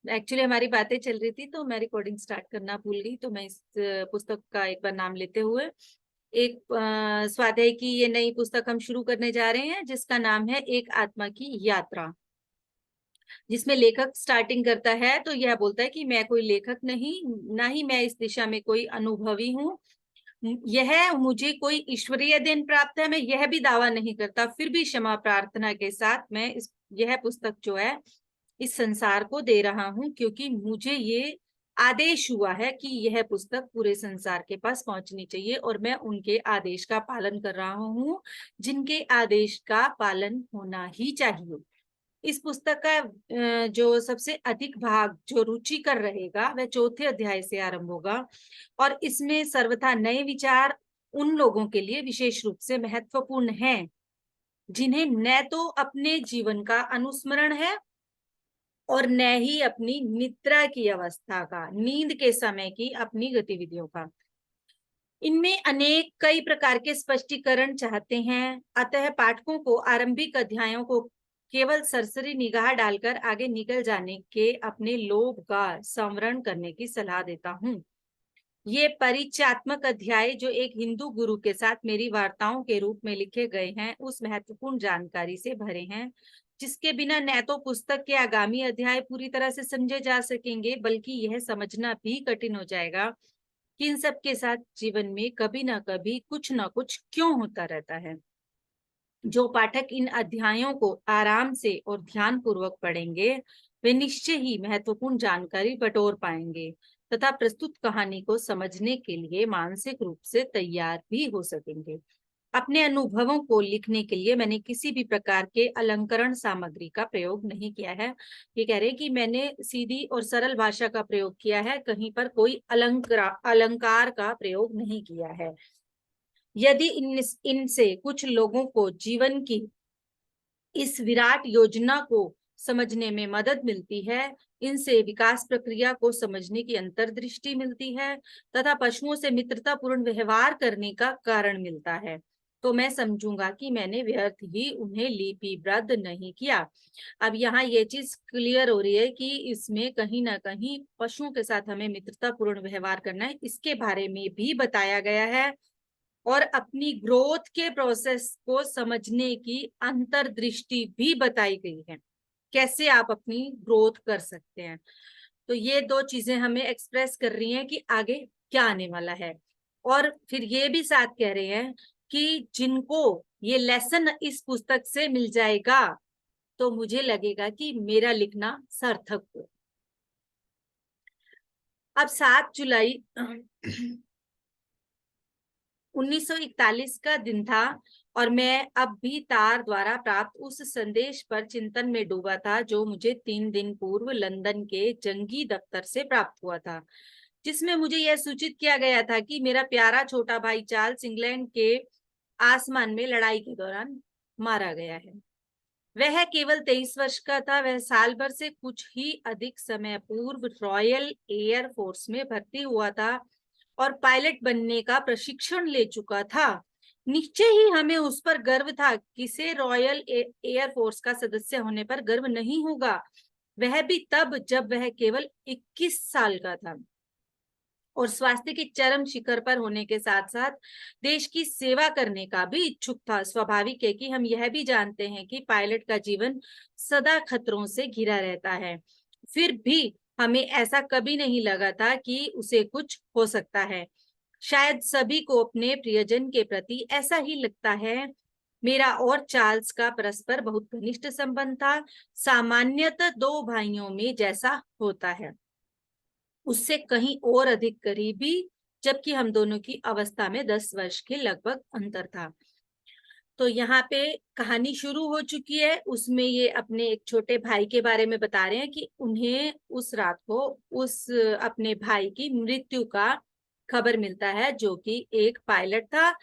Actually हमारी बातें चल रही थी तो मैं रिकॉर्डिंग स्टार्ट करना भूल गई, तो मैं इस पुस्तक का एक बार नाम लेते हुए एक स्वाध्याय की ये नई पुस्तक हम शुरू करने जा रहे हैं, जिसका नाम है एक आत्मा की यात्रा। जिसमें लेखक स्टार्टिंग करता है तो यह बोलता है कि मैं कोई लेखक नहीं, ना ही मैं इस दिशा में कोई अनुभवी हूँ। यह मुझे कोई ईश्वरीय देन प्राप्त है, मैं यह भी दावा नहीं करता। फिर भी क्षमा प्रार्थना के साथ मैं यह पुस्तक जो है इस संसार को दे रहा हूं, क्योंकि मुझे ये आदेश हुआ है कि यह पुस्तक पूरे संसार के पास पहुंचनी चाहिए, और मैं उनके आदेश का पालन कर रहा हूं, जिनके आदेश का पालन होना ही चाहिए। इस पुस्तक का जो सबसे अधिक भाग जो रुचिकर रहेगा वह चौथे अध्याय से आरंभ होगा, और इसमें सर्वथा नए विचार उन लोगों के लिए विशेष रूप से महत्वपूर्ण हैं जिन्हें न तो अपने जीवन का अनुस्मरण है और न ही अपनी निद्रा की अवस्था का, नींद के समय की अपनी गतिविधियों का। इनमें अनेक कई प्रकार के स्पष्टीकरण चाहते हैं, अतः पाठकों को आरंभिक अध्यायों को केवल सरसरी निगाह डालकर आगे निकल जाने के अपने लोभ का संवरण करने की सलाह देता हूँ। ये परिचयात्मक अध्याय जो एक हिंदू गुरु के साथ मेरी वार्ताओं के रूप में लिखे गए हैं, उस महत्वपूर्ण जानकारी से भरे हैं जिसके बिना न तो पुस्तक के आगामी अध्याय पूरी तरह से समझे जा सकेंगे, बल्कि यह समझना भी कठिन हो जाएगा कि इन सब के साथ जीवन में कभी ना कभी कुछ ना कुछ क्यों होता रहता है। जो पाठक इन अध्यायों को आराम से और ध्यान पूर्वक पढ़ेंगे वे निश्चय ही महत्वपूर्ण जानकारी बटोर पाएंगे तथा प्रस्तुत कहानी को समझने के लिए मानसिक रूप से तैयार भी हो सकेंगे। अपने अनुभवों को लिखने के लिए मैंने किसी भी प्रकार के अलंकरण सामग्री का प्रयोग नहीं किया है। ये कह रहे हैं कि मैंने सीधी और सरल भाषा का प्रयोग किया है, कहीं पर कोई अलंकार का प्रयोग नहीं किया है। यदि इनसे कुछ लोगों को जीवन की इस विराट योजना को समझने में मदद मिलती है, इनसे विकास प्रक्रिया को समझने की अंतर्दृष्टि मिलती है तथा पशुओं से मित्रतापूर्ण व्यवहार करने का कारण मिलता है, तो मैं समझूंगा कि मैंने व्यर्थ ही उन्हें लिपिबद्ध नहीं किया। अब यहाँ ये चीज क्लियर हो रही है कि इसमें कहीं ना कहीं पशुओं के साथ हमें मित्रतापूर्ण व्यवहार करना है, इसके बारे में भी बताया गया है, और अपनी ग्रोथ के प्रोसेस को समझने की अंतर्दृष्टि भी बताई गई है, कैसे आप अपनी ग्रोथ कर सकते हैं। तो ये दो चीजें हमें एक्सप्रेस कर रही हैं कि आगे क्या आने वाला है, और फिर ये भी साथ कह रहे हैं कि जिनको ये लेसन इस पुस्तक से मिल जाएगा तो मुझे लगेगा कि मेरा लिखना सार्थक हो। अब 7 जुलाई 1941 का दिन था, और मैं अब भी तार द्वारा प्राप्त उस संदेश पर चिंतन में डूबा था जो मुझे 3 दिन पूर्व लंदन के जंगी दफ्तर से प्राप्त हुआ था, जिसमें मुझे यह सूचित किया गया था कि मेरा प्यारा छोटा भाई चार्ल्स इंग्लैंड के आसमान में लड़ाई के दौरान मारा गया है। वह केवल 23 वर्ष का था। वह साल भर से कुछ ही अधिक समय पूर्व रॉयल एयर फोर्स में भर्ती हुआ था और पायलट बनने का प्रशिक्षण ले चुका था। निश्चय ही हमें उस पर गर्व था, किसे रॉयल एयर फोर्स का सदस्य होने पर गर्व नहीं होगा, वह भी तब जब वह केवल 21 साल का था और स्वास्थ्य के चरम शिखर पर होने के साथ साथ देश की सेवा करने का भी इच्छुक था। स्वाभाविक है कि हम यह भी जानते हैं कि पायलट का जीवन सदा खतरों से घिरा रहता है, फिर भी हमें ऐसा कभी नहीं लगा था कि उसे कुछ हो सकता है। शायद सभी को अपने प्रियजन के प्रति ऐसा ही लगता है। मेरा और चार्ल्स का परस्पर बहुत घनिष्ठ संबंध था, सामान्यतः दो भाइयों में जैसा होता है, उससे कहीं और अधिक करीबी, जबकि हम दोनों की अवस्था में 10 वर्ष के लगभग अंतर था। तो यहाँ पे कहानी शुरू हो चुकी है, उसमें ये अपने एक छोटे भाई के बारे में बता रहे हैं कि उन्हें उस रात को उस अपने भाई की मृत्यु का खबर मिलता है, जो कि एक पायलट था,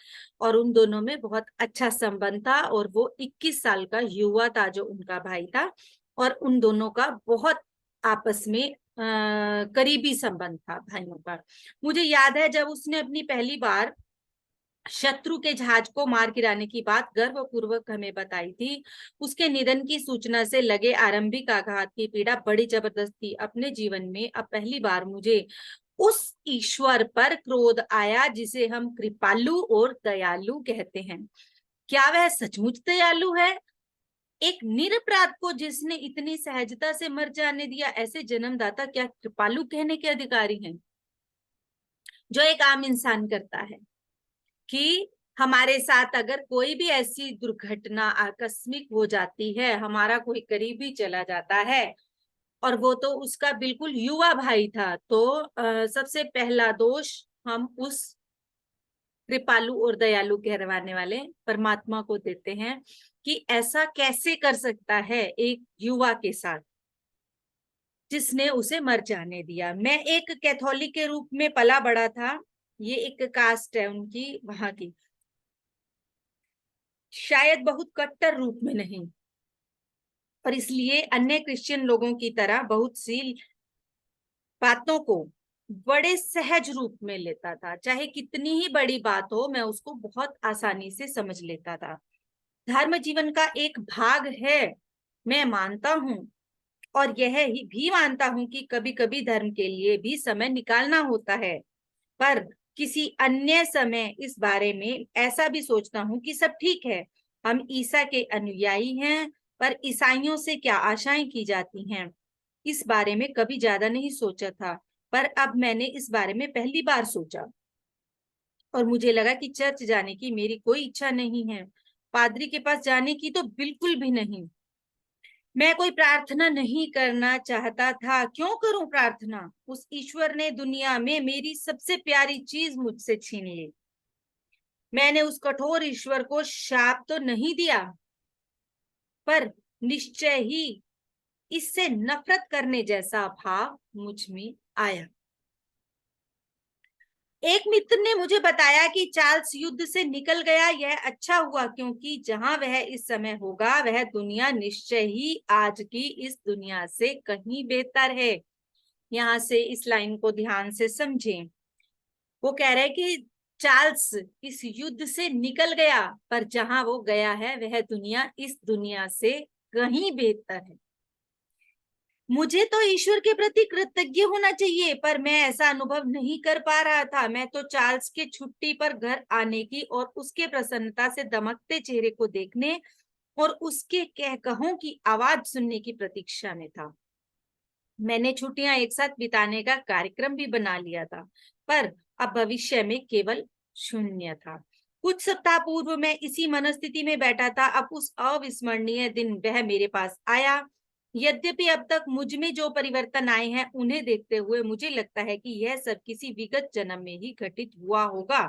और उन दोनों में बहुत अच्छा संबंध था, और वो 21 साल का युवा था जो उनका भाई था, और उन दोनों का बहुत आपस में करीबी संबंध था भाइयों का। मुझे याद है जब उसने अपनी पहली बार शत्रु के जहाज को मार गिराने की बात गर्वपूर्वक हमें बताई थी। उसके निधन की सूचना से लगे आरंभिक आघात की पीड़ा बड़ी जबरदस्त थी। अपने जीवन में अब पहली बार मुझे उस ईश्वर पर क्रोध आया जिसे हम कृपालु और दयालु कहते हैं। क्या वह सचमुच दयालु है? एक निरपराध को जिसने इतनी सहजता से मर जाने दिया, ऐसे जन्मदाता क्या कृपालु कहने के अधिकारी हैं? जो एक आम इंसान करता है कि हमारे साथ अगर कोई भी ऐसी दुर्घटना आकस्मिक हो जाती है, हमारा कोई करीबी चला जाता है और वो तो उसका बिल्कुल युवा भाई था, तो सबसे पहला दोष हम उस कृपालु और दयालु कहलाने वाले परमात्मा को देते हैं कि ऐसा कैसे कर सकता है एक युवा के साथ जिसने उसे मर जाने दिया। मैं एक कैथोलिक के रूप में पला बड़ा था, ये एक कास्ट है उनकी वहां की, शायद बहुत कट्टर रूप में नहीं, और इसलिए अन्य क्रिश्चियन लोगों की तरह बहुत सी बातों को बड़े सहज रूप में लेता था। चाहे कितनी ही बड़ी बात हो, मैं उसको बहुत आसानी से समझ लेता था। धर्म जीवन का एक भाग है, मैं मानता हूं, और यह ही भी मानता हूं कि कभी कभी धर्म के लिए भी समय निकालना होता है। पर किसी अन्य समय इस बारे में ऐसा भी सोचता हूं कि सब ठीक है, हम ईसा के अनुयायी हैं, पर ईसाइयों से क्या आशाएं की जाती हैं, इस बारे में कभी ज्यादा नहीं सोचा था। पर अब मैंने इस बारे में पहली बार सोचा और मुझे लगा कि चर्च जाने की मेरी कोई इच्छा नहीं है, पादरी के पास जाने की तो बिल्कुल भी नहीं। मैं कोई प्रार्थना नहीं करना चाहता था। क्यों करूं प्रार्थना? उस ईश्वर ने दुनिया में मेरी सबसे प्यारी चीज मुझसे छीन ली। मैंने उस कठोर ईश्वर को शाप तो नहीं दिया, पर निश्चय ही इससे नफरत करने जैसा भाव मुझ में आया। एक मित्र ने मुझे बताया कि चार्ल्स युद्ध से निकल गया, यह अच्छा हुआ, क्योंकि जहां वह इस समय होगा वह दुनिया निश्चय ही आज की इस दुनिया से कहीं बेहतर है। यहाँ से इस लाइन को ध्यान से समझें। वो कह रहे हैं कि चार्ल्स इस युद्ध से निकल गया, पर जहां वो गया है वह दुनिया इस दुनिया से कहीं बेहतर है। मुझे तो ईश्वर के प्रति कृतज्ञ होना चाहिए, पर मैं ऐसा अनुभव नहीं कर पा रहा था। मैं तो चार्ल्स के छुट्टी पर घर आने की और उसके प्रसन्नता से दमकते चेहरे को देखने और उसके कहकहों की आवाज सुनने की प्रतीक्षा में था। मैंने छुट्टियां एक साथ बिताने का कार्यक्रम भी बना लिया था, पर अब भविष्य में केवल शून्य था। कुछ सप्ताह पूर्व मैं इसी मनस्थिति में बैठा था। अब उस अविस्मरणीय दिन वह मेरे पास आया। यद्यपि अब तक मुझ में जो परिवर्तन आए हैं उन्हें देखते हुए मुझे लगता है कि यह सब किसी विगत जन्म में ही घटित हुआ होगा,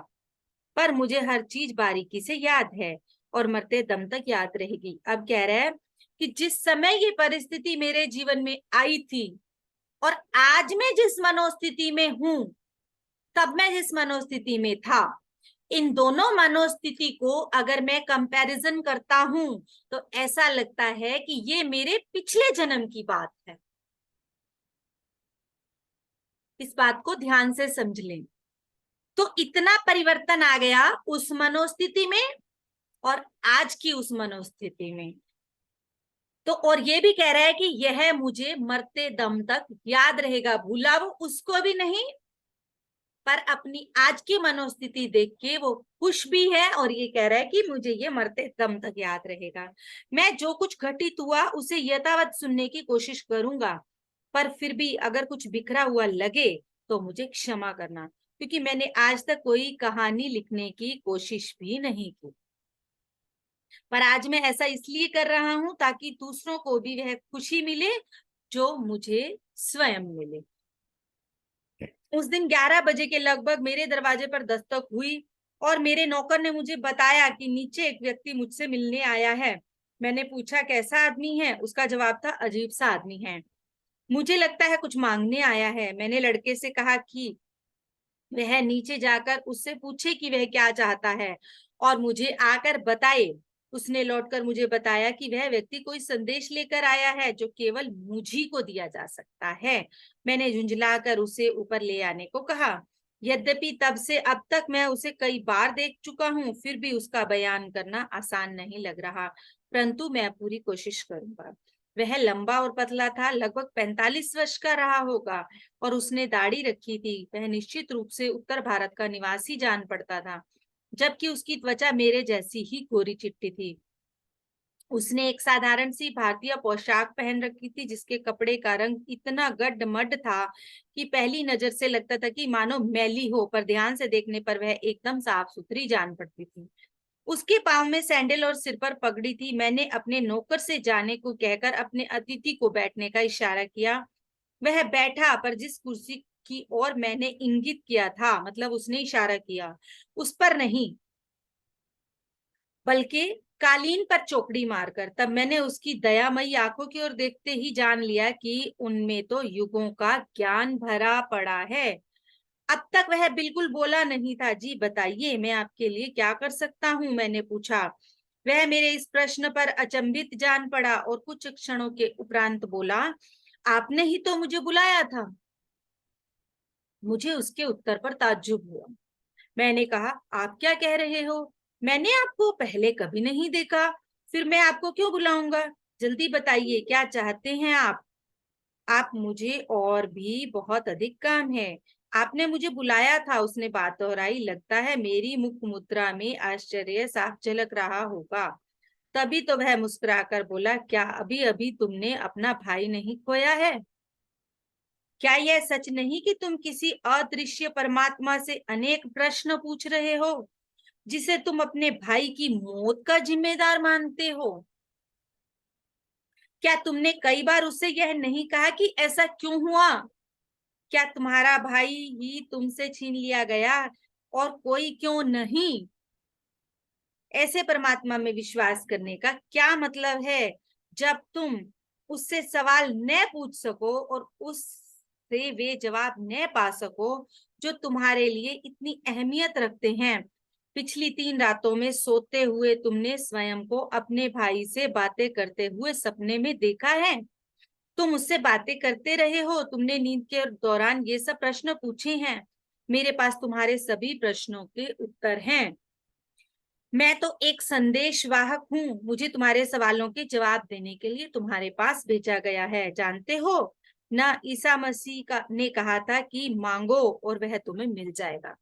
पर मुझे हर चीज बारीकी से याद है और मरते दम तक याद रहेगी। अब कह रहे हैं कि जिस समय ये परिस्थिति मेरे जीवन में आई थी और आज मैं जिस मनोस्थिति में हूं, तब मैं जिस मनोस्थिति में था, इन दोनों मनोस्थिति को अगर मैं कंपैरिजन करता हूं तो ऐसा लगता है कि ये मेरे पिछले जन्म की बात है। इस बात को ध्यान से समझ लें। तो इतना परिवर्तन आ गया उस मनोस्थिति में और आज की उस मनोस्थिति में। तो और ये भी कह रहा है कि यह मुझे मरते दम तक याद रहेगा। भूला वो उसको भी नहीं, पर अपनी आज की मनोस्थिति देख के वो खुश भी है और ये कह रहा है कि मुझे ये मरते दम तक याद रहेगा। मैं जो कुछ घटित हुआ उसे यथावत सुनने की कोशिश करूंगा, पर फिर भी अगर कुछ बिखरा हुआ लगे तो मुझे क्षमा करना, क्योंकि मैंने आज तक कोई कहानी लिखने की कोशिश भी नहीं की। पर आज मैं ऐसा इसलिए कर रहा हूं ताकि दूसरों को भी वह खुशी मिले जो मुझे स्वयं मिले। उस दिन 11 बजे के लगभग मेरे दरवाजे पर दस्तक हुई और मेरे नौकर ने मुझे बताया कि नीचे एक व्यक्ति मुझसे मिलने आया है। मैंने पूछा कैसा आदमी है? उसका जवाब था अजीब सा आदमी है, मुझे लगता है कुछ मांगने आया है। मैंने लड़के से कहा कि वह नीचे जाकर उससे पूछे कि वह क्या चाहता है और मुझे आकर बताए। उसने लौटकर मुझे बताया कि वह व्यक्ति कोई संदेश लेकर आया है जो केवल मुझी को दिया जा सकता है। मैंने झुंझलाकर उसे ऊपर ले आने को कहा। यद्यपि तब से अब तक मैं उसे कई बार देख चुका हूँ, फिर भी उसका बयान करना आसान नहीं लग रहा, परंतु मैं पूरी कोशिश करूंगा। वह लंबा और पतला था, लगभग 45 वर्ष का रहा होगा, और उसने दाढ़ी रखी थी। वह निश्चित रूप से उत्तर भारत का निवासी जान पड़ता था, जबकि उसकी त्वचा मेरे जैसी ही गोरी चिट्टी थी। उसने एक साधारण सी भारतीय पोशाक पहन रखी थी, जिसके कपड़े का रंग इतना गड्ढ-मड्ढ था कि पहली नजर से लगता था कि मानो मैली हो, पर ध्यान से देखने पर वह एकदम साफ-सुथरी जान पड़ती थी। उसके पाँव में सैंडल और सिर पर पगड़ी थी। मैंने अपने नौकर से जाने को कहकर अपने अतिथि को बैठने का इशारा किया। वह बैठा, पर जिस कुर्सी की ओर मैंने इंगित किया था, मतलब उसने इशारा किया, उस पर नहीं, बल्कि कालीन पर चौकड़ी मारकर। तब मैंने उसकी दयामयी आंखों की ओर देखते ही जान लिया कि उनमें तो युगों का ज्ञान भरा पड़ा है। अब तक वह बिल्कुल बोला नहीं था। जी बताइए, मैं आपके लिए क्या कर सकता हूँ, मैंने पूछा। वह मेरे इस प्रश्न पर अचंभित जान पड़ा और कुछ क्षणों के उपरांत बोला, आपने ही तो मुझे बुलाया था। मुझे उसके उत्तर पर ताज्जुब हुआ। मैंने कहा, आप क्या कह रहे हो? मैंने आपको पहले कभी नहीं देखा, फिर मैं आपको क्यों बुलाऊंगा? जल्दी बताइए, क्या चाहते हैं आप? आप मुझे और भी बहुत अधिक काम है। आपने मुझे बुलाया था, उसने बात दोहराई। लगता है मेरी मुख मुद्रा में आश्चर्य साफ झलक रहा होगा। तभी तो वह मुस्कुराकर बोला, क्या अभी अभी तुमने अपना भाई नहीं खोया है? क्या यह सच नहीं कि तुम किसी अदृश्य परमात्मा से अनेक प्रश्न पूछ रहे हो, जिसे तुम अपने भाई की मौत का जिम्मेदार मानते हो? क्या तुमने कई बार उससे यह नहीं कहा कि ऐसा क्यों हुआ? क्या तुम्हारा भाई ही तुमसे छीन लिया गया और कोई क्यों नहीं? ऐसे परमात्मा में विश्वास करने का क्या मतलब है, जब तुम उससे सवाल न पूछ सको और उससे वे जवाब न पा सको जो तुम्हारे लिए इतनी अहमियत रखते हैं। पिछली 3 रातों में सोते हुए तुमने स्वयं को अपने भाई से बातें करते हुए सपने में देखा है। तुम उससे बातें करते रहे हो, तुमने नींद के दौरान ये सब प्रश्न पूछे हैं। मेरे पास तुम्हारे सभी प्रश्नों के उत्तर हैं। मैं तो एक संदेशवाहक हूँ। मुझे तुम्हारे सवालों के जवाब देने के लिए तुम्हारे पास भेजा गया है। जानते हो ना, ईसा मसीह का ने कहा था कि मांगो और वह तुम्हें मिल जाएगा।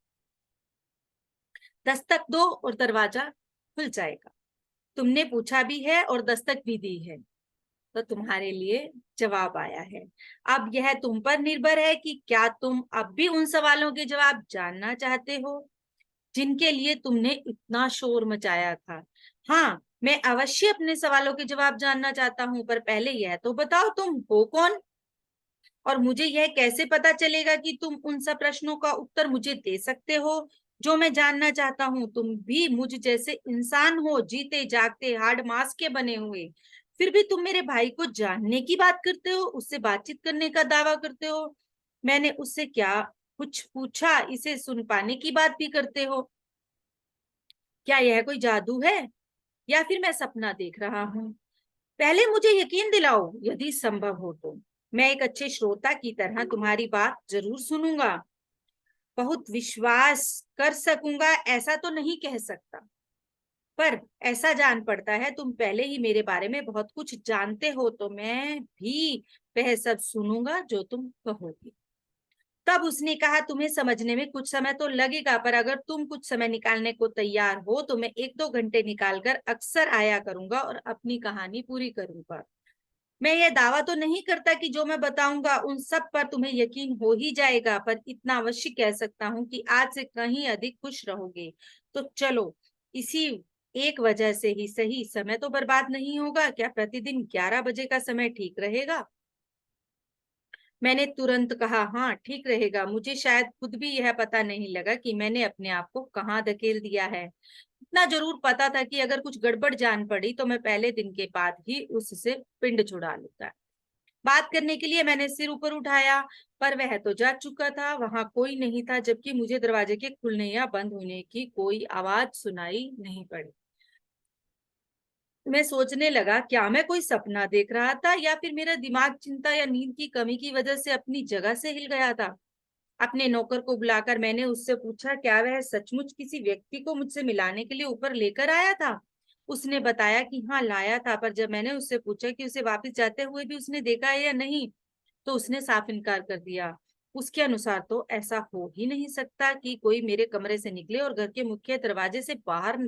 दस्तक दो और दरवाजा खुल जाएगा। तुमने पूछा भी है और दस्तक भी दी है, तो तुम्हारे लिए जवाब आया है। अब यह तुम पर निर्भर है कि क्या तुम अब भी उन सवालों के जवाब जानना चाहते हो जिनके लिए तुमने इतना शोर मचाया था। हाँ, मैं अवश्य अपने सवालों के जवाब जानना चाहता हूँ, पर पहले यह तो बताओ, तुम हो कौन? और मुझे यह कैसे पता चलेगा कि तुम उन सब प्रश्नों का उत्तर मुझे दे सकते हो जो मैं जानना चाहता हूँ? तुम भी मुझ जैसे इंसान हो, जीते जागते, हाड़ मांस के बने हुए। फिर भी तुम मेरे भाई को जानने की बात करते हो, उससे बातचीत करने का दावा करते हो। मैंने उससे क्या कुछ पूछा, इसे सुन पाने की बात भी करते हो। क्या यह कोई जादू है या फिर मैं सपना देख रहा हूँ? पहले मुझे यकीन दिलाओ, यदि संभव हो तो। मैं एक अच्छे श्रोता की तरह तुम्हारी बात जरूर सुनूंगा। बहुत विश्वास कर सकूंगा ऐसा तो नहीं कह सकता, पर ऐसा जान पड़ता है तुम पहले ही मेरे बारे में बहुत कुछ जानते हो, तो मैं भी वह सब सुनूंगा जो तुम कहोगे। तब उसने कहा, तुम्हें समझने में कुछ समय तो लगेगा, पर अगर तुम कुछ समय निकालने को तैयार हो तो मैं 1-2 घंटे निकालकर अक्सर आया करूंगा और अपनी कहानी पूरी करूंगा। मैं ये दावा तो नहीं करता कि जो मैं बताऊंगा उन सब पर तुम्हें यकीन हो ही जाएगा, पर इतना अवश्य कह सकता हूँ कि आज से कहीं अधिक खुश रहोगे। तो चलो, इसी एक वजह से ही सही, समय तो बर्बाद नहीं होगा। क्या प्रतिदिन 11 बजे का समय ठीक रहेगा? मैंने तुरंत कहा, हाँ ठीक रहेगा। मुझे शायद खुद भी यह पता नहीं लगा कि मैंने अपने आप को कहाँ धकेल दिया है। इतना जरूर पता था कि अगर कुछ गड़बड़ जान पड़ी तो मैं पहले दिन के बाद ही उससे पिंड छुड़ा लूंगा। बात करने के लिए मैंने सिर ऊपर उठाया, पर वह तो जा चुका था। वहां कोई नहीं था, जबकि मुझे दरवाजे के खुलने या बंद होने की कोई आवाज सुनाई नहीं पड़ी। मैं सोचने लगा, क्या मैं कोई सपना देख रहा था या फिर मेरा दिमाग चिंता या नींद की कमी की वजह से अपनी जगह से हिल गया था। अपने नौकर को बुलाकर मैंने उससे पूछा, क्या वह सचमुच किसी व्यक्ति को मुझसे मिलाने के लिए ऊपर लेकर आया था? उसने बताया कि हाँ लाया था, पर जब मैंने उससे पूछा कि उसे वापस जाते हुए भी उसने देखा है या नहीं, तो उसने साफ इनकार कर दिया। उसके अनुसार तो ऐसा हो ही नहीं सकता कि कोई मेरे कमरे से निकले और घर के मुख्य दरवाजे से बाहर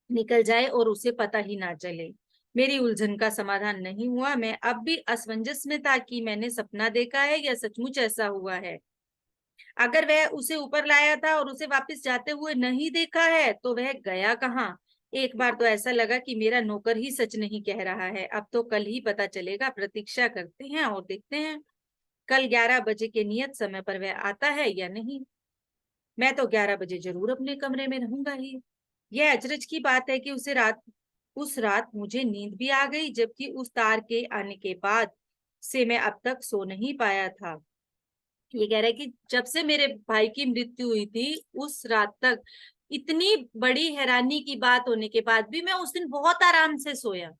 निकल जाए और उसे पता ही ना चले। मेरी उलझन का समाधान नहीं हुआ। मैं अब भी असमंजस में था कि मैंने सपना देखा है या सचमुच ऐसा हुआ है। अगर वह उसे ऊपर लाया था और उसे वापस जाते हुए नहीं देखा है, तो वह गया कहाँ? एक बार तो ऐसा लगा कि मेरा नौकर ही सच नहीं कह रहा है। अब तो कल ही पता चलेगा। प्रतीक्षा करते हैं और देखते हैं कल 11 बजे के नियत समय पर वह आता है या नहीं। मैं तो 11 बजे जरूर अपने कमरे में रहूंगा ही। यह अचरज की बात है कि उस रात मुझे नींद भी आ गई, जबकि उस तार के आने के बाद से मैं अब तक सो नहीं पाया था। ये कह रहा है कि जब से मेरे भाई की मृत्यु हुई थी, उस रात तक इतनी बड़ी हैरानी की बात होने के बाद भी मैं उस दिन बहुत आराम से सोया।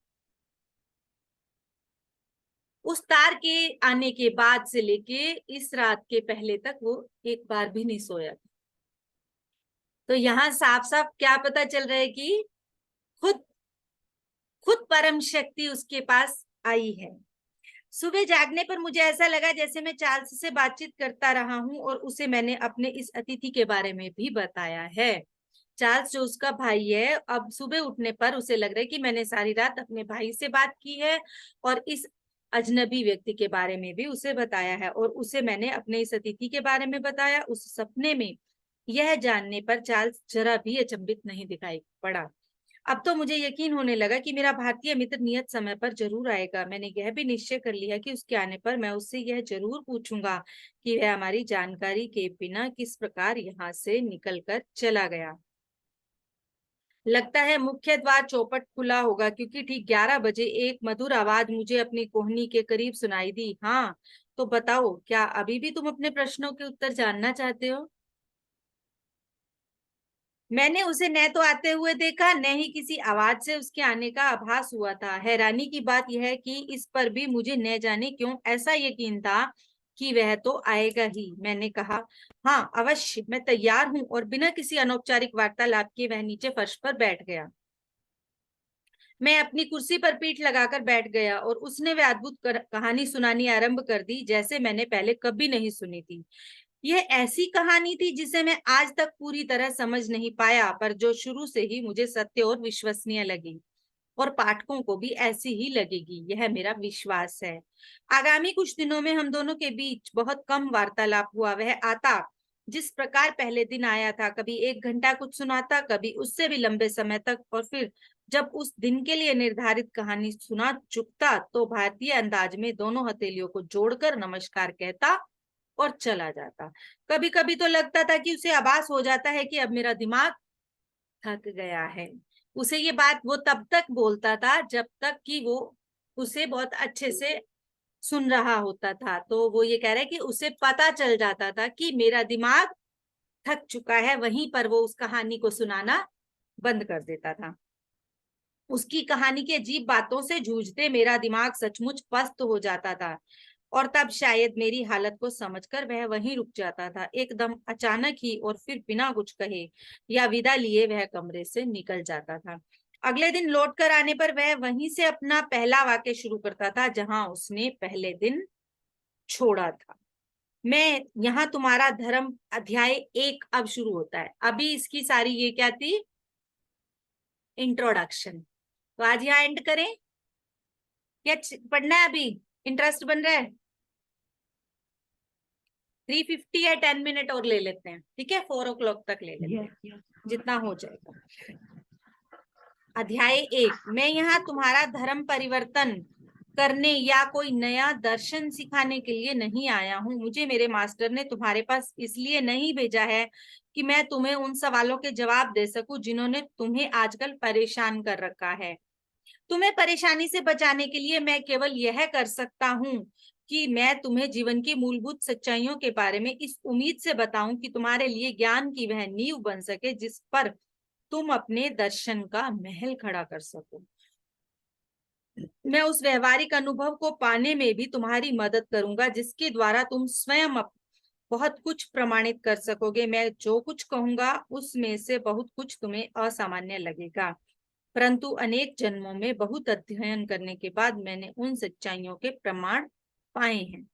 उस तार के आने के बाद से लेके इस रात के पहले तक वो एक बार भी नहीं सोया। तो यहाँ साफ साफ क्या पता चल रहा है कि खुद खुद परम शक्ति उसके पास आई है। सुबह जागने पर मुझे ऐसा लगा जैसे मैं चार्ल्स से बातचीत करता रहा हूं और उसे मैंने अपने इस अतिथि के बारे में भी बताया है। चार्ल्स जो उसका भाई है, अब सुबह उठने पर उसे लग रहा है कि मैंने सारी रात अपने भाई से बात की है और इस अजनबी व्यक्ति के बारे में भी उसे बताया है, और उसे मैंने अपने इस अतिथि के बारे में बताया। उस सपने में यह जानने पर चार्ल्स जरा भी अचंभित नहीं दिखाई पड़ा। अब तो मुझे यकीन होने लगा कि मेरा भारतीय मित्र नियत समय पर जरूर आएगा। मैंने यह भी निश्चय कर लिया कि उसके आने पर मैं उससे यह जरूर पूछूंगा कि वह हमारी जानकारी के बिना किस प्रकार यहाँ से निकलकर चला गया। लगता है मुख्य द्वार चौपट खुला होगा, क्योंकि ठीक 11 बजे एक मधुर आवाज मुझे अपनी कोहनी के करीब सुनाई दी। हाँ, तो बताओ, क्या अभी भी तुम अपने प्रश्नों के उत्तर जानना चाहते हो? मैंने उसे न तो आते हुए देखा, न ही किसी आवाज से उसके आने का आभास हुआ था। हैरानी की बात यह है कि इस पर भी मुझे न जाने क्यों ऐसा यकीन था कि वह तो आएगा ही। मैंने कहा, हाँ अवश्य, मैं तैयार हूँ, और बिना किसी अनौपचारिक वार्तालाप के वह नीचे फर्श पर बैठ गया। मैं अपनी कुर्सी पर पीठ लगाकर बैठ गया और उसने वह अद्भुत कहानी सुनानी आरंभ कर दी जैसे मैंने पहले कभी नहीं सुनी थी। यह ऐसी कहानी थी जिसे मैं आज तक पूरी तरह समझ नहीं पाया, पर जो शुरू से ही मुझे सत्य और विश्वसनीय लगी, और पाठकों को भी ऐसी ही लगेगी, यह मेरा विश्वास है। आगामी कुछ दिनों में हम दोनों के बीच बहुत कम वार्तालाप हुआ। वह आता जिस प्रकार पहले दिन आया था, कभी 1 घंटा कुछ सुनाता, कभी उससे भी लंबे समय तक, और फिर जब उस दिन के लिए निर्धारित कहानी सुना चुकता तो भारतीय अंदाज में दोनों हथेलियों को जोड़कर नमस्कार कहता और चला जाता। कभी कभी तो लगता था कि उसे आभास हो जाता है कि अब मेरा दिमाग थक गया है। उसे ये बात वो तब तक बोलता था जब तक कि वो उसे बहुत अच्छे से सुन रहा होता था। तो वो ये कह रहा है कि उसे पता चल जाता था कि मेरा दिमाग थक चुका है, वहीं पर वो उस कहानी को सुनाना बंद कर देता था। उसकी कहानी की अजीब बातों से जूझते मेरा दिमाग सचमुच पस्त हो जाता था, और तब शायद मेरी हालत को समझकर वह वहीं रुक जाता था, एकदम अचानक ही, और फिर बिना कुछ कहे या विदा लिए वह कमरे से निकल जाता था। अगले दिन लौट कर आने पर वह वहीं से अपना पहला वाक्य शुरू करता था जहां उसने पहले दिन छोड़ा था। मैं यहाँ तुम्हारा धर्म अध्याय 1 अब शुरू होता है। अभी इसकी सारी ये क्या थी, इंट्रोडक्शन। तो आज यहाँ एंड करें या पढ़ना है? अभी इंटरेस्ट बन रहा है? 3:50 है, 10 मिनट और ले लेते हैं, ठीक है? 4 o'clock तक ले लेते हैं, जितना हो जाएगा। अध्याय 1। मैं यहाँ तुम्हारा धर्म परिवर्तन करने या कोई नया दर्शन सिखाने के लिए नहीं आया हूँ। मुझे मेरे मास्टर ने तुम्हारे पास इसलिए नहीं भेजा है कि मैं तुम्हें उन सवालों के जवाब दे सकूं जिन्होंने तुम्हें आजकल परेशान कर रखा है। तुम्हें परेशानी से बचाने के लिए मैं केवल यह कर सकता हूँ कि मैं तुम्हें जीवन की मूलभूत सच्चाइयों के बारे में इस उम्मीद से बताऊं कि तुम्हारे लिए ज्ञान की वह नींव बन सके जिस पर तुम अपने दर्शन का महल खड़ा कर सको। मैं उस व्यवहारिक अनुभव को पाने में भी तुम्हारी मदद करूंगा जिसके द्वारा तुम स्वयं बहुत कुछ प्रमाणित कर सकोगे। मैं जो कुछ कहूंगा उसमें से बहुत कुछ तुम्हें असामान्य लगेगा, परंतु अनेक जन्मों में बहुत अध्ययन करने के बाद मैंने उन सच्चाइयों के प्रमाण पाए हैं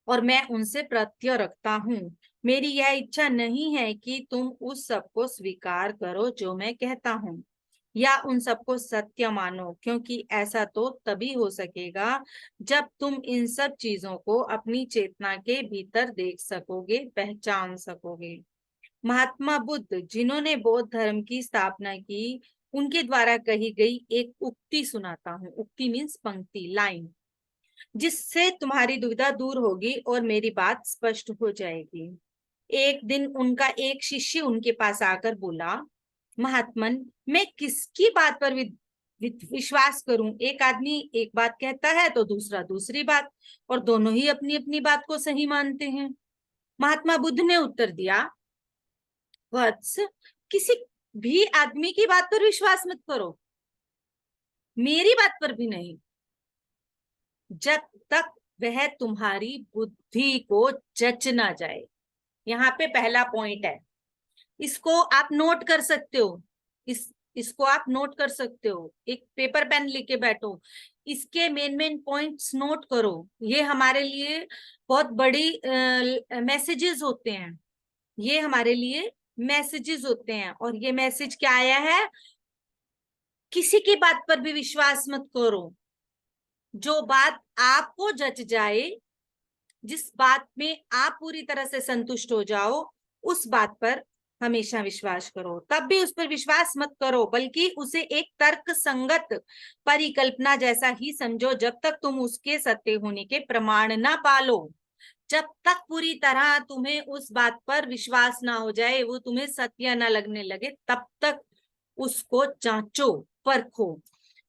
और मैं उनसे प्रत्यय रखता हूँ। मेरी यह इच्छा नहीं है कि तुम उस सब को स्वीकार करो जो मैं कहता हूँ या उन सबको सत्य मानो, क्योंकि ऐसा तो तभी हो सकेगा जब तुम इन सब चीजों को अपनी चेतना के भीतर देख सकोगे, पहचान सकोगे। महात्मा बुद्ध, जिन्होंने बौद्ध धर्म की स्थापना की, उनके द्वारा कही गई एक उक्ति सुनाता हूँ। उक्ति मीन्स पंक्ति, लाइन, जिससे तुम्हारी दुविधा दूर होगी और मेरी बात स्पष्ट हो जाएगी। एक दिन उनका एक शिष्य उनके पास आकर बोला, महात्मन, मैं किसकी बात पर विश्वास करूं? एक आदमी एक बात कहता है तो दूसरा दूसरी बात, और दोनों ही अपनी अपनी बात को सही मानते हैं। महात्मा बुद्ध ने उत्तर दिया, वत्स, किसी भी आदमी की बात पर विश्वास मत करो, मेरी बात पर भी नहीं, जब तक वह तुम्हारी बुद्धि को जच ना जाए। यहाँ पे पहला पॉइंट है, इसको आप नोट कर सकते हो। इसको आप नोट कर सकते हो, एक पेपर पेन लेके बैठो, इसके मेन मेन पॉइंट्स नोट करो। ये हमारे लिए बहुत बड़ी मैसेजेस होते हैं, ये हमारे लिए मैसेजेस होते हैं। और ये मैसेज क्या आया है? किसी की बात पर भी विश्वास मत करो, जो बात आपको जच जाए, जिस बात में आप पूरी तरह से संतुष्ट हो जाओ, उस बात पर हमेशा विश्वास करो। तब भी उस पर विश्वास मत करो, बल्कि उसे एक तर्क संगत परिकल्पना जैसा ही समझो, जब तक तुम उसके सत्य होने के प्रमाण ना पालो। जब तक पूरी तरह तुम्हें उस बात पर विश्वास ना हो जाए, वो तुम्हें सत्य ना लगने लगे, तब तक उसको जांचो, परखो।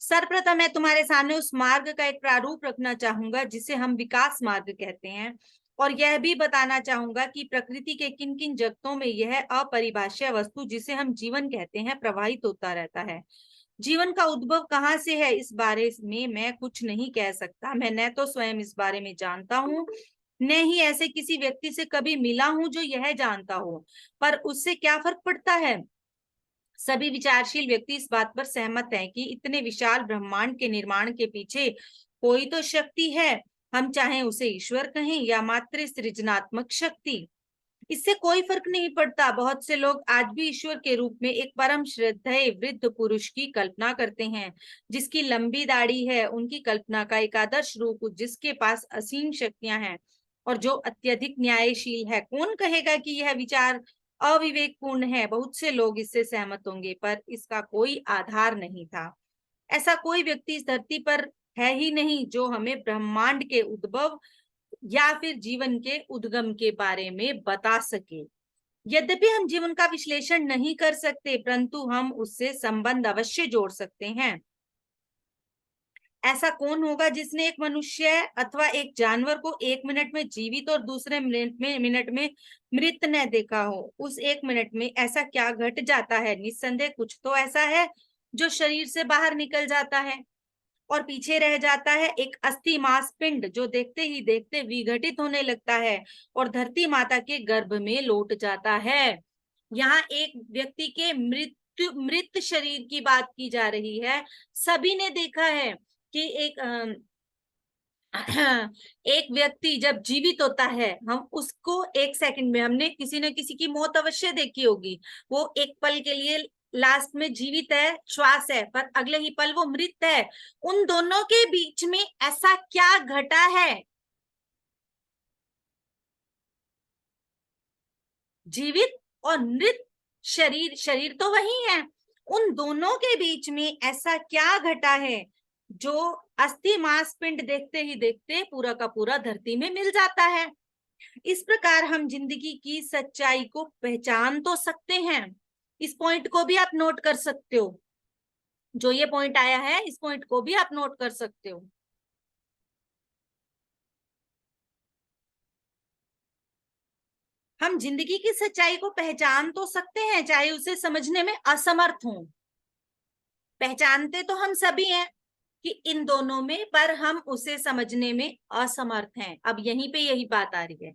सर्वप्रथम मैं तुम्हारे सामने उस मार्ग का एक प्रारूप रखना चाहूंगा जिसे हम विकास मार्ग कहते हैं, और यह भी बताना चाहूंगा कि प्रकृति के किन किन जगतों में यह अपरिभाष्य वस्तु जिसे हम जीवन कहते हैं प्रवाहित होता रहता है। जीवन का उद्भव कहाँ से है, इस बारे में मैं कुछ नहीं कह सकता। मैं न तो स्वयं इस बारे में जानता हूँ, न ही ऐसे किसी व्यक्ति से कभी मिला हूं जो यह जानता हो, पर उससे क्या फर्क पड़ता है? सभी विचारशील व्यक्ति इस बात पर सहमत हैं कि इतने विशाल ब्रह्मांड के निर्माण के पीछे कोई तो शक्ति है, हम चाहे उसे ईश्वर कहें या मात्र सृजनात्मक शक्ति, इससे कोई फर्क नहीं पड़ता। बहुत से लोग आज भी ईश्वर के रूप में एक परम श्रद्धेय वृद्ध पुरुष की कल्पना करते हैं, जिसकी लंबी दाढ़ी है, उनकी कल्पना का एक आदर्श रूप, जिसके पास असीम शक्तियां हैं और जो अत्यधिक न्यायशील है। कौन कहेगा कि यह विचार अविवेकपूर्ण है? बहुत से लोग इससे सहमत होंगे, पर इसका कोई आधार नहीं था। ऐसा कोई व्यक्ति इस धरती पर है ही नहीं जो हमें ब्रह्मांड के उद्भव या फिर जीवन के उद्गम के बारे में बता सके। यद्यपि हम जीवन का विश्लेषण नहीं कर सकते, परंतु हम उससे संबंध अवश्य जोड़ सकते हैं। ऐसा कौन होगा जिसने एक मनुष्य अथवा एक जानवर को 1 मिनट में जीवित और दूसरे मिनट में मृत न देखा हो? उस 1 मिनट में ऐसा क्या घट जाता है? निस्संदेह कुछ तो ऐसा है जो शरीर से बाहर निकल जाता है और पीछे रह जाता है, एक अस्थि मांस पिंड जो देखते ही देखते विघटित होने लगता है और धरती माता के गर्भ में लौट जाता है। यहाँ एक व्यक्ति के मृत शरीर की बात की जा रही है। सभी ने देखा है कि एक व्यक्ति जब जीवित होता है, हम उसको 1 सेकंड में, हमने किसी न किसी की मौत अवश्य देखी होगी। वो एक पल के लिए लास्ट में जीवित है, श्वास है, पर अगले ही पल वो मृत है। उन दोनों के बीच में ऐसा क्या घटा है? जीवित और मृत शरीर, शरीर तो वही है, उन दोनों के बीच में ऐसा क्या घटा है जो अस्थि मांस पिंड देखते ही देखते पूरा का पूरा धरती में मिल जाता है? इस प्रकार हम जिंदगी की सच्चाई को पहचान तो सकते हैं। इस पॉइंट को भी आप नोट कर सकते हो, जो ये पॉइंट आया है इस पॉइंट को भी आप नोट कर सकते हो। हम जिंदगी की सच्चाई को पहचान तो सकते हैं, चाहे उसे समझने में असमर्थ हों। पहचानते तो हम सभी हैं कि इन दोनों में, पर हम उसे समझने में असमर्थ हैं। अब यहीं पे यही बात आ रही है।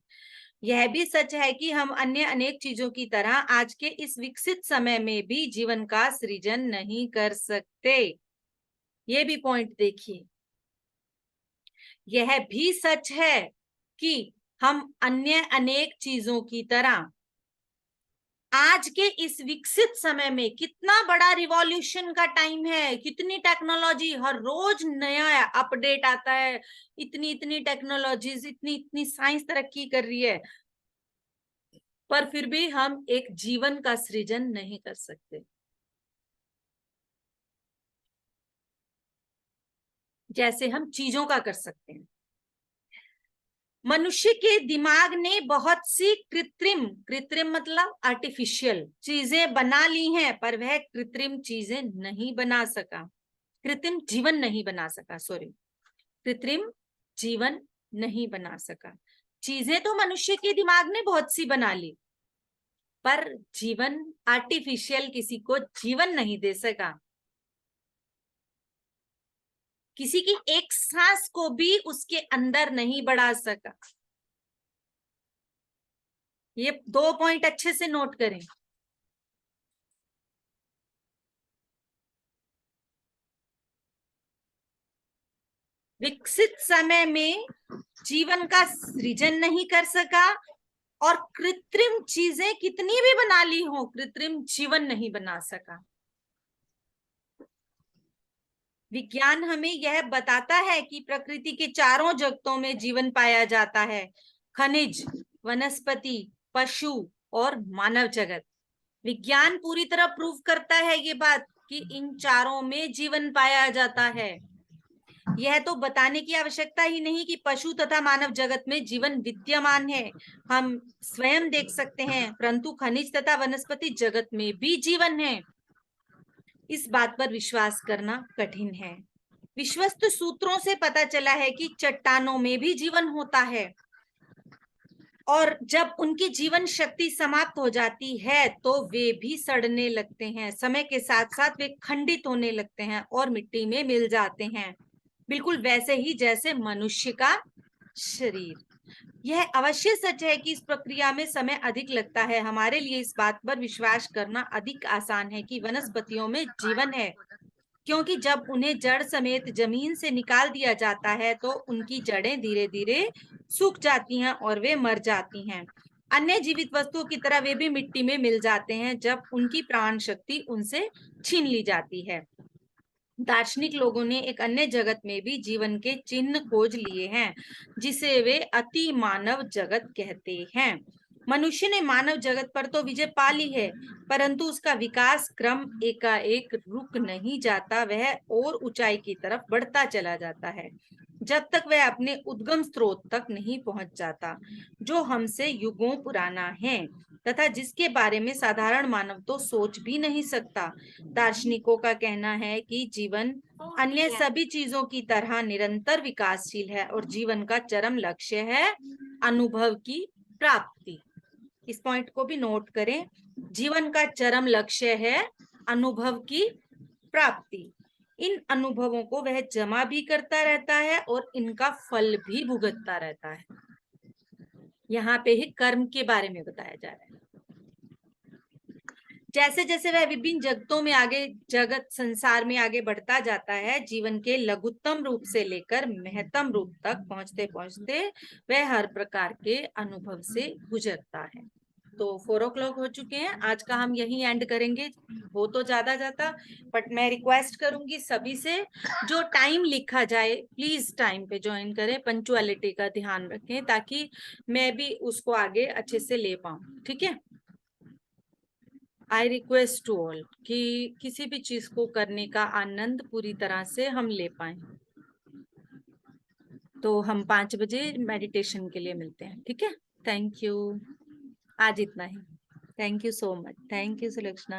यह भी सच है कि हम अन्य अनेक चीजों की तरह आज के इस विकसित समय में भी जीवन का सृजन नहीं कर सकते। ये भी पॉइंट देखिए। यह भी सच है कि हम अन्य अनेक चीजों की तरह आज के इस विकसित समय में, कितना बड़ा रिवॉल्यूशन का टाइम है, कितनी टेक्नोलॉजी, हर रोज नया अपडेट आता है, इतनी इतनी टेक्नोलॉजीज, इतनी इतनी साइंस तरक्की कर रही है, पर फिर भी हम एक जीवन का सृजन नहीं कर सकते जैसे हम चीजों का कर सकते हैं। मनुष्य के दिमाग ने बहुत सी कृत्रिम, कृत्रिम मतलब आर्टिफिशियल चीजें बना ली हैं, पर वह कृत्रिम चीजें नहीं बना सका, कृत्रिम जीवन नहीं बना सका, सॉरी, कृत्रिम जीवन नहीं बना सका। चीजें तो मनुष्य के दिमाग ने बहुत सी बना ली, पर जीवन, आर्टिफिशियल किसी को जीवन नहीं दे सका। किसी की एक सांस को भी उसके अंदर नहीं बढ़ा सका। ये 2 पॉइंट अच्छे से नोट करें। विकसित समय में जीवन का सृजन नहीं कर सका, और कृत्रिम चीजें कितनी भी बना ली हो, कृत्रिम जीवन नहीं बना सका। विज्ञान हमें यह बताता है कि प्रकृति के चारों जगतों में जीवन पाया जाता है, खनिज, वनस्पति, पशु और मानव जगत। विज्ञान पूरी तरह प्रूव करता है ये बात कि इन चारों में जीवन पाया जाता है। यह तो बताने की आवश्यकता ही नहीं कि पशु तथा मानव जगत में जीवन विद्यमान है, हम स्वयं देख सकते हैं, परंतु खनिज तथा वनस्पति जगत में भी जीवन है। इस बात पर विश्वास करना कठिन है। विश्वस्त सूत्रों से पता चला है कि चट्टानों में भी जीवन होता है, और जब उनकी जीवन शक्ति समाप्त हो जाती है तो वे भी सड़ने लगते हैं, समय के साथ साथ वे खंडित होने लगते हैं और मिट्टी में मिल जाते हैं, बिल्कुल वैसे ही जैसे मनुष्य का शरीर। यह अवश्य सच है कि इस प्रक्रिया में समय अधिक लगता है। हमारे लिए इस बात पर विश्वास करना अधिक आसान है कि वनस्पतियों में जीवन है, क्योंकि जब उन्हें जड़ समेत जमीन से निकाल दिया जाता है तो उनकी जड़ें धीरे धीरे सूख जाती हैं और वे मर जाती हैं। अन्य जीवित वस्तुओं की तरह वे भी मिट्टी में मिल जाते हैं जब उनकी प्राण शक्ति उनसे छीन ली जाती है। दार्शनिक लोगों ने एक अन्य जगत में भी जीवन के चिन्ह खोज लिए हैं, जिसे वे अति मानव जगत कहते हैं। मनुष्य ने मानव जगत पर तो विजय पा ली है, परंतु उसका विकास क्रम एकाएक रुक नहीं जाता, वह और ऊंचाई की तरफ बढ़ता चला जाता है जब तक वह अपने उद्गम स्रोत तक नहीं पहुंच जाता, जो हमसे युगों पुराना है तथा जिसके बारे में साधारण मानव तो सोच भी नहीं सकता। दार्शनिकों का कहना है कि जीवन अन्य सभी चीजों की तरह निरंतर विकासशील है और जीवन का चरम लक्ष्य है अनुभव की प्राप्ति। इस पॉइंट को भी नोट करें, जीवन का चरम लक्ष्य है अनुभव की प्राप्ति। इन अनुभवों को वह जमा भी करता रहता है और इनका फल भी भुगतता रहता है। यहाँ पे ही कर्म के बारे में बताया जा रहा है। जैसे जैसे वह विभिन्न जगतों में आगे, जगत संसार में आगे बढ़ता जाता है, जीवन के लघुत्तम रूप से लेकर महत्तम रूप तक पहुंचते पहुंचते वह हर प्रकार के अनुभव से गुजरता है। तो 4 o'clock हो चुके हैं, आज का हम यही एंड करेंगे, हो तो ज्यादा जाता, बट मैं रिक्वेस्ट करूंगी सभी से, जो टाइम लिखा जाए प्लीज टाइम पे ज्वाइन करें, पंचुअलिटी का ध्यान रखें ताकि मैं भी उसको आगे अच्छे से ले पाऊं। ठीक है, आई रिक्वेस्ट टू ऑल कि किसी भी चीज को करने का आनंद पूरी तरह से हम ले पाए। तो हम 5 बजे मेडिटेशन के लिए मिलते हैं, ठीक है। थैंक यू, आज इतना ही। Thank you so much, thank you Sulakshana.